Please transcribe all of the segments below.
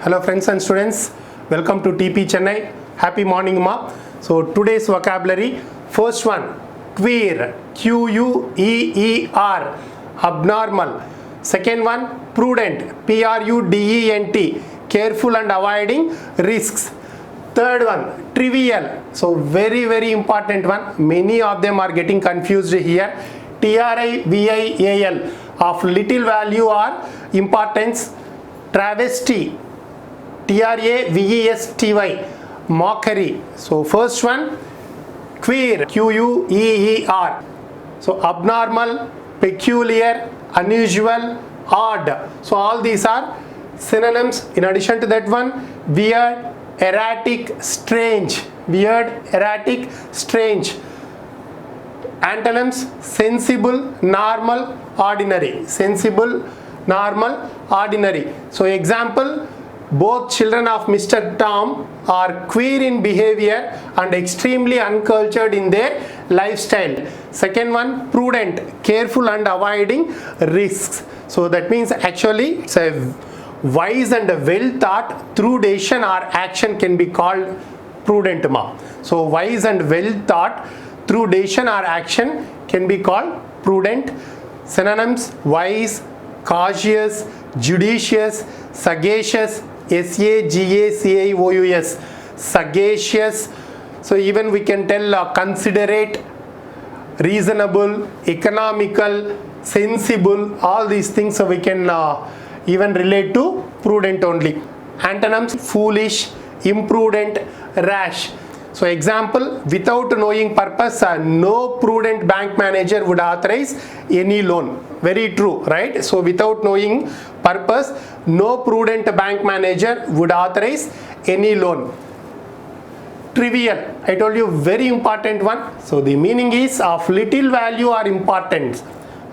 Hello friends and students, welcome to TP Chennai. Happy morning ma. So today's vocabulary, first one, queer, Q-U-E-E-R, abnormal. Second one, prudent, P-R-U-D-E-N-T, careful and avoiding risks. Third one, trivial, so very important one, many of them are getting confused here. Trivial, of little value or importance. Travesty, Travesty, mockery. So first one, queer, Queer. So abnormal, peculiar, unusual, odd. So all these are synonyms. In addition to that one, weird, erratic, strange. Weird, erratic, strange. Antonyms, sensible, normal, ordinary. Sensible, normal, ordinary. So example, both children of Mr. Tom are queer in behavior and extremely uncultured in their lifestyle. Second one, prudent, careful and avoiding risks. So that means actually it's a wise and well thought through decision or action can be called prudent ma. So wise and well thought through decision or action can be called prudent. Synonyms, wise, cautious, judicious, sagacious, S-A-G-A-C-I-O-U-S, sagacious. So even we can tell considerate, reasonable, economical, sensible, all these things we can even relate to prudent only. Antonyms, foolish, imprudent, rash. So example, without knowing purpose, no prudent bank manager would authorize any loan. Very true, right? So without knowing purpose, no prudent bank manager would authorize any loan. Trivial, I told you, very important one. So the meaning is of little value or importance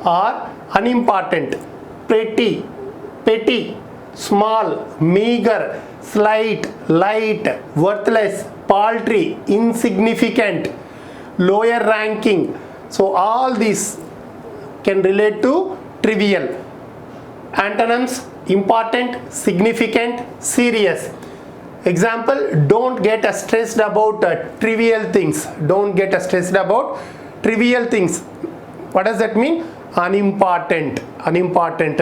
or unimportant. Petty, small, meager, slight, light, worthless, paltry, insignificant, lower ranking. So all these can relate to trivial. Antonyms, important, significant, serious. Example, don't get stressed about trivial things. Don't get stressed about trivial things. What does that mean? Unimportant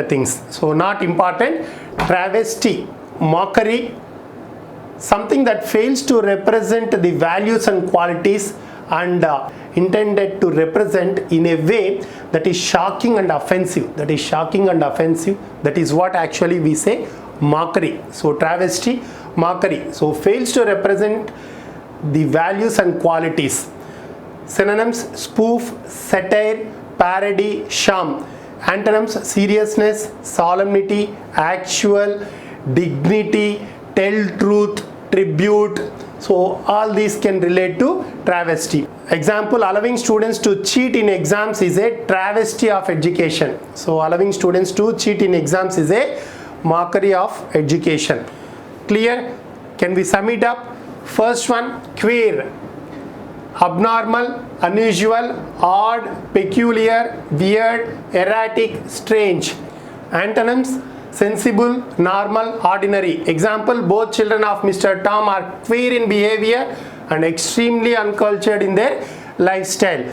things. So not important. Travesty, mockery, something that fails to represent the values and qualities and intended to represent in a way that is shocking and offensive. That is what actually we say mockery. So travesty, mockery. So fails to represent the values and qualities. Synonyms, spoof, satire, parody, sham. Antonyms, seriousness, solemnity, actual, dignity, tell truth, tribute. So all these can relate to travesty. Example, allowing students to cheat in exams is a travesty of education. So allowing students to cheat in exams is a mockery of education. Clear? Can we sum it up? First one, queer, abnormal, unusual, odd, peculiar, weird, erratic, strange. Antonyms, sensible, normal, ordinary. Example, both children of Mr. Tom are queer in behavior and extremely uncultured in their lifestyle.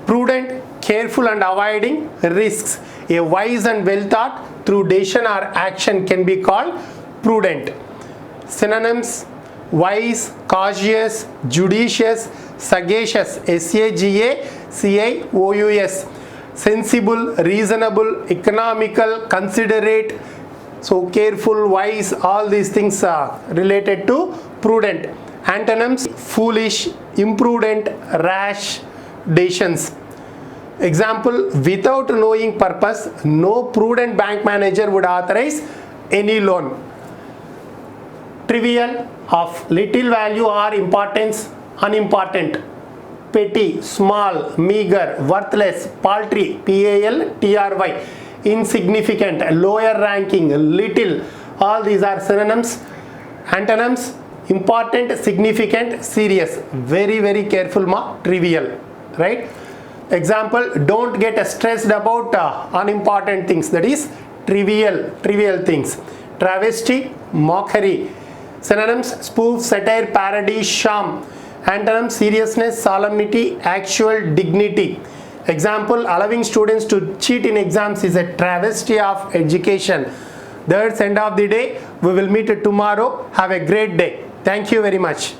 Prudent, careful and avoiding risks. A wise and well thought through decision or action can be called prudent. Synonyms, wise, cautious, judicious, sagacious, S-A-G-A-C-I-O-U-S, sensible, reasonable, economical, considerate. So careful, wise, all these things are related to prudent. Antonyms, foolish, imprudent, rash decisions. Example, without knowing purpose, no prudent bank manager would authorize any loan. Trivial, of little value or importance, unimportant. Petty, small, meager, worthless, paltry, P-A-L-T-R-Y, insignificant, lower ranking, little. All these are synonyms. Antonyms, important, significant, serious. Very careful ma, trivial, right? Example, don't get stressed about unimportant things, that is trivial things. travesty, mockery. Synonyms: spoof, satire, parody, sham. Antonyms: seriousness, solemnity, actual dignity. Example: allowing students to cheat in exams is a travesty of education. That's end of the day. We will meet tomorrow. Have a great day. Thank you very much.